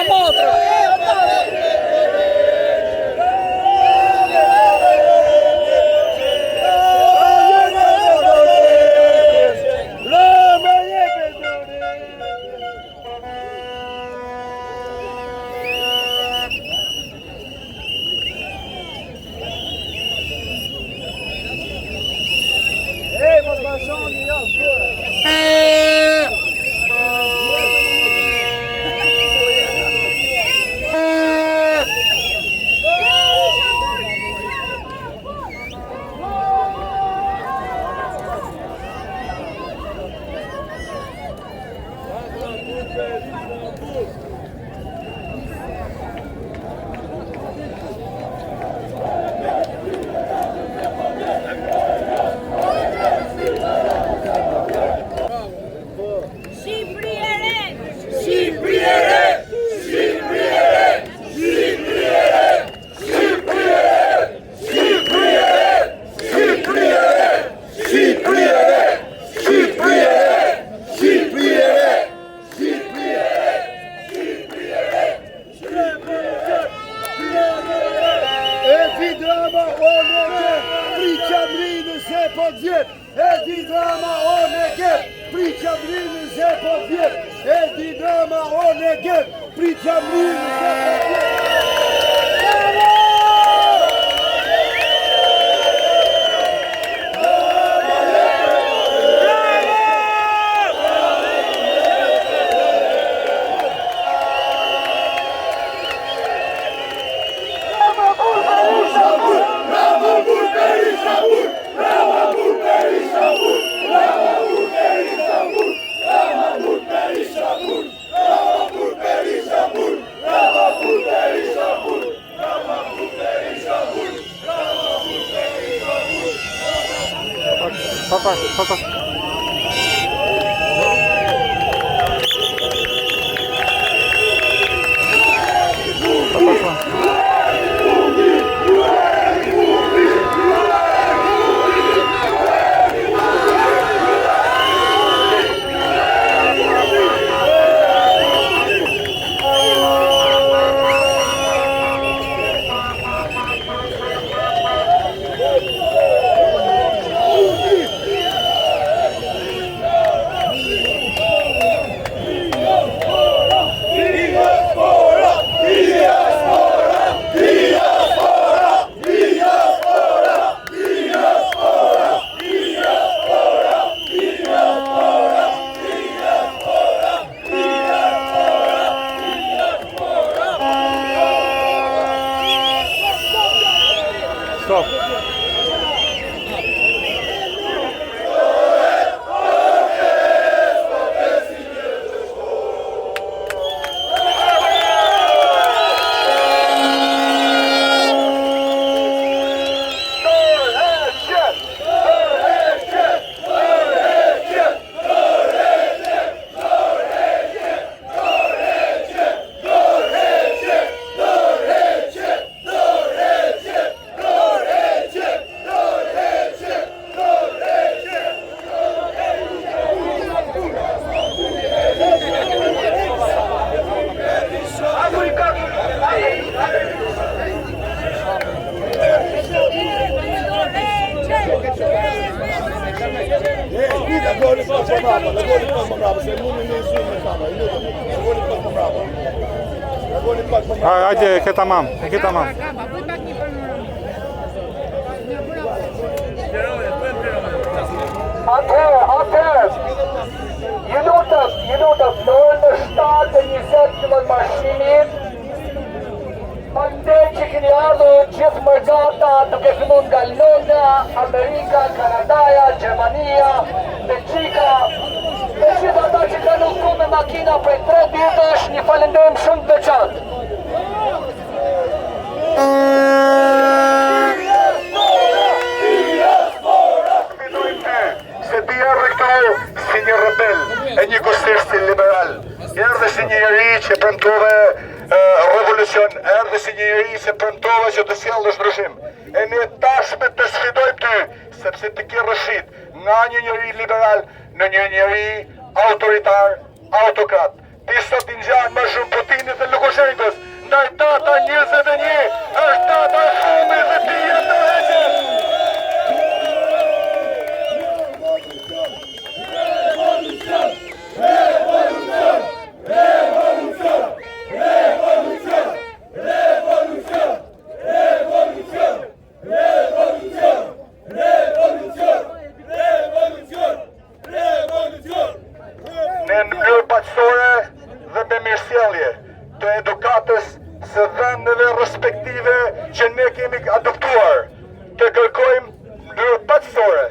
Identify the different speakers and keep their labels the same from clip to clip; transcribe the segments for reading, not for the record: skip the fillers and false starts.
Speaker 1: motrë.
Speaker 2: Hajde, ke tamam, ke tamam.
Speaker 3: Atëherë, ju lutem, në orën 7:20 fillon marshimi. Mandej që keni ardhur gjithë mërgata duke filluar nga Londra, Amerika, Kanadaja, Gjermania, Belgjika, dhe gjithë ata që kanë udhëtuar me makina prej 3 ditësh, një falënderim shumë të veçantë. Se ti erdhe këtu si një rebel e një gustirsi liberal, erdhe si një njeri që premtove revolucion, erdhe si një njeri që premtove që të sjellësh ndryshim. E ne tashme të sfidojmë ty, sepse ti ke rreshit nga një njeri liberal në një njeri autoritar, autokrat. Ti sot i ngjan më shumë Putinit dhe Lukashenkos. me mirësjellje të edukatës së vendeve respektive që ne kemi adoptuar, të kërkojmë ndërë paqësore,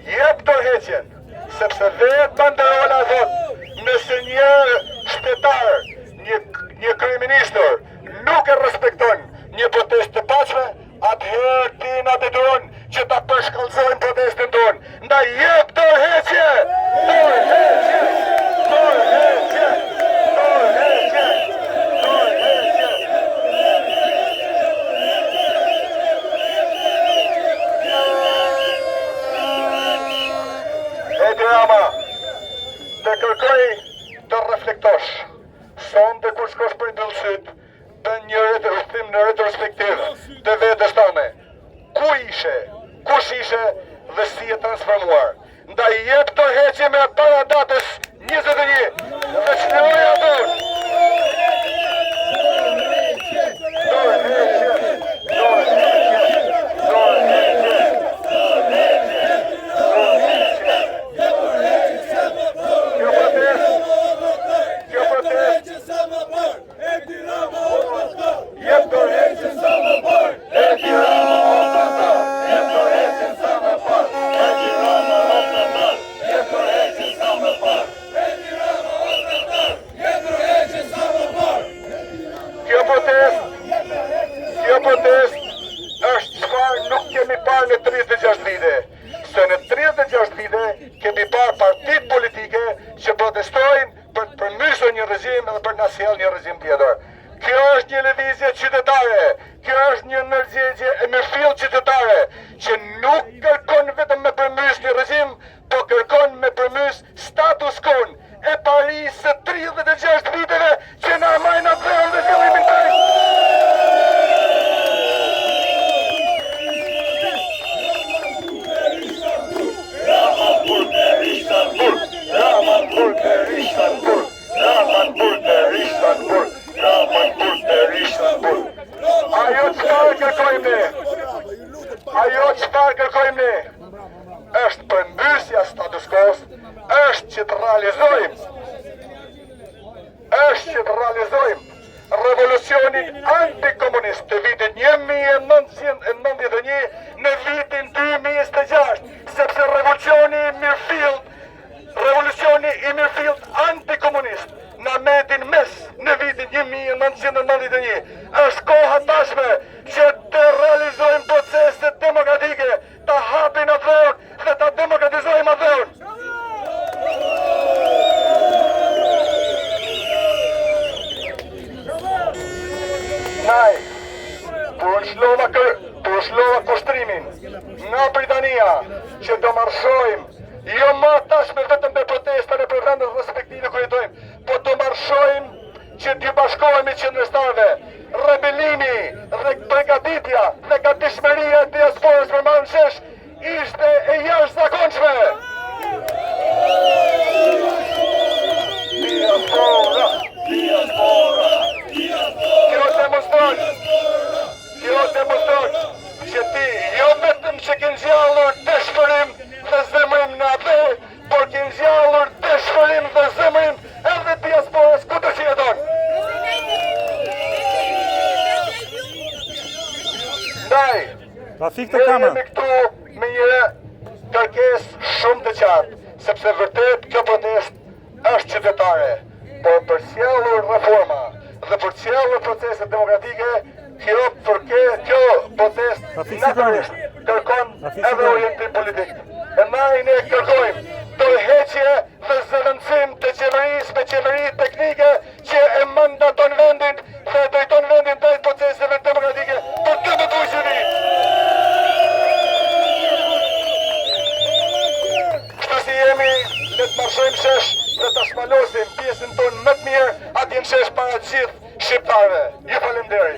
Speaker 3: jep tërheqjen, sepse vetë banderola thot, nëse një shtetar, një kryeministër nuk e respekton një protestë të paqme, atëherë ti na detyron që ta përshkallëzojmë protestën tonë. Ndaj jep tërheqje! Tërheqje! Tërheqje! Tërheqje! Edi Rama, të kërkoj të reflektosh. Sonde kur shkosh për ndëllësit, bën një rrëthim në retrospektiv të vetës tënde. Ku ishe, kush ishe dhe si e transformuar. Ndaj jep tërheqje me para datës 21 dhe çliroj atë. Kjo protest është çfarë nuk kemi parë në 36 vite. Se në 36 vite kemi parë partitë politike që protestojnë për të përmysur një regjim dhe për të sjellë një regjim tjetër. Kjo është një lëvizje qytetare, kjo është një ndërgjegje e mirëfill qytetare, që nuk kërkon vetëm me përmys një regjim, po kërkon me përmys status quo e Paris së 36 viteve që na marrin në dhënë dhe fillimin të Ajo çfarë kërkojmë ne është përmbysja status quo-s, është që të realizojmë revolucionin antikomunist të vitit 1991 në vitin 2026, sepse revolucioni i mirëfillt antikomunist në metin mes në vitin 1991 është koha tashme që të realizojmë proceset demokratike, të hapin atë dhe të demokratizojmë atë. Naj, për shlova kushtrimin nga Britania që do marshojmë, jo ma tashme vetëm me protesta në për vendet respektive ku jetojmë, po të marshojmë që t'ju bashkohemi qendrështarëve. Rebelimi dhe pregaditja dhe gatishmëria e diasporës për marrë në shesh ishte e jashtëzakonshme. Kjo demonstron që ti jo vetëm që ke ngjallur dëshpërim dhe zemrim në atë, por ke ngjallur dëshpërim dhe zemrim edhe diasporës kudo që jeton. Ndaj, ne jemi këtu me një kërkesë shumë të qartë, sepse vërtet kjo protest është qytetare, por për sjellur reforma dhe për sjellur procese demokratike, kjo protest natyrisht kërkon edhe orientim politik. E ne kërkojmë tërheqje dhe zëvendësim të qeverisë me qeveri teknike që e mandaton vendin dhe drejton vendin drejt proceseve demokratike për të të qeverisë. Kështu si jemi, le të marshojmë shesh dhe të shmalosim pjesën tonë më të mirë atje në shesh para të gjithë shqiptarëve. Ju falenderoj.